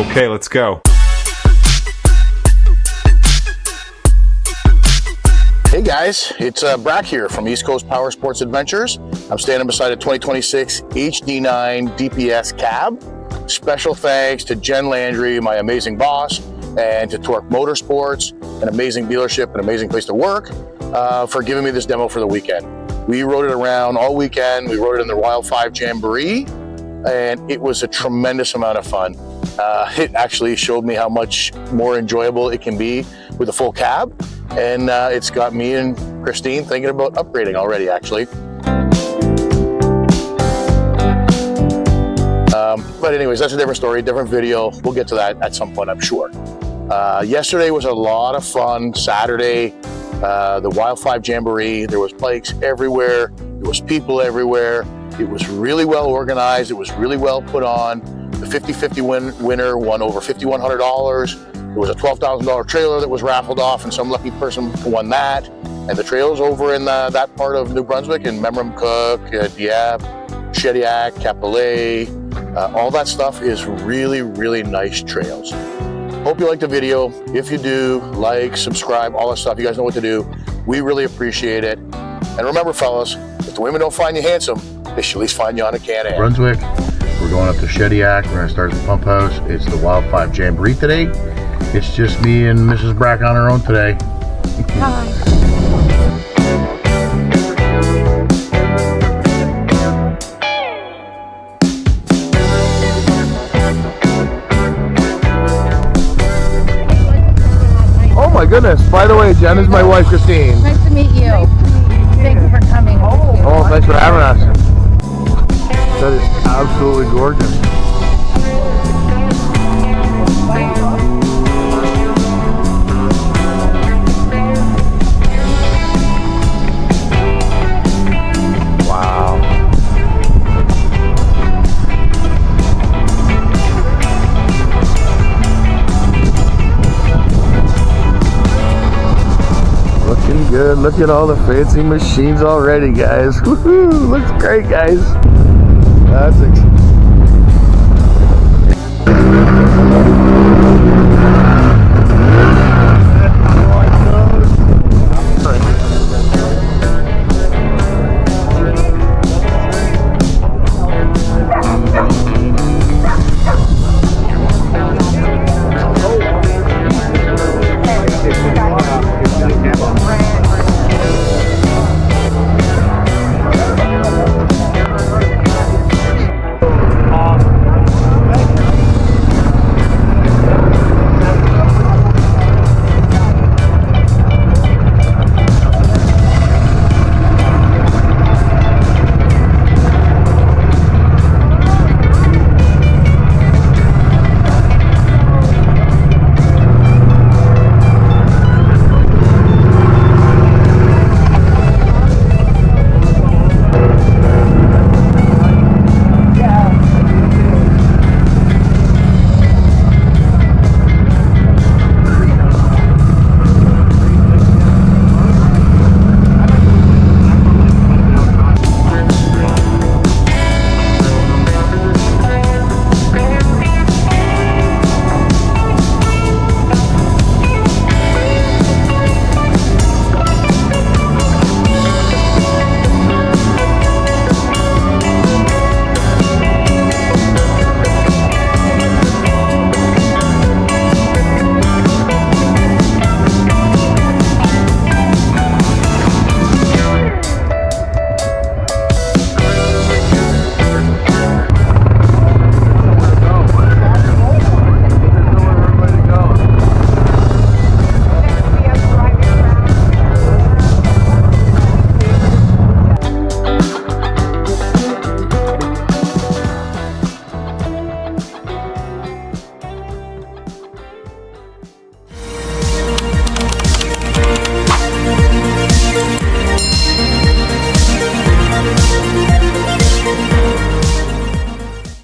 Okay, let's go. Hey guys, it's Brack here from East Coast Power Sports Adventures. I'm standing beside a 2026 HD9 DPS Cab. Special thanks to Jen Landry, my amazing boss, and to Torque Motorsports, an amazing dealership, an amazing place to work, for giving me this demo for the weekend. We rode it around all weekend. We rode it in the Wild 5 Jamboree, and it was a tremendous amount of fun. It actually showed me how much more enjoyable it can be with a full cab, and it's got me and Christine thinking about upgrading already, actually. But anyways, that's a different story, different video. We'll get to that at some point, I'm sure. Yesterday was a lot of fun. Saturday, the Wild 5 Jamboree, there was bikes everywhere. There was people everywhere. It was really well organized. It was really well put on. The 50-50 winner won over $5,100. There was a $12,000 trailer that was raffled off, and some lucky person won that. And the trails over in that part of New Brunswick, in Memramcook, Dieppe, Shediac, Cap-Pelé, all that stuff is really, really nice trails. Hope you liked the video. If you do, like, subscribe, all that stuff. You guys know what to do. We really appreciate it. And remember, fellas, if the women don't find you handsome, they should at least find you on a Can-Am. Brunswick, we're going up to Shediac. We're going to start at the pump house. It's the Wild 5 Jamboree today. It's just me and Mrs. Brack on her own today. Hi. Oh my goodness. By the way, Jen is my wife, Christine. Nice to meet you. Thank you for coming. Oh, thanks for having us. That is absolutely gorgeous. Wow. Looking good. Look at all the fancy machines already, guys. Woohoo! Looks great, guys. That's exciting.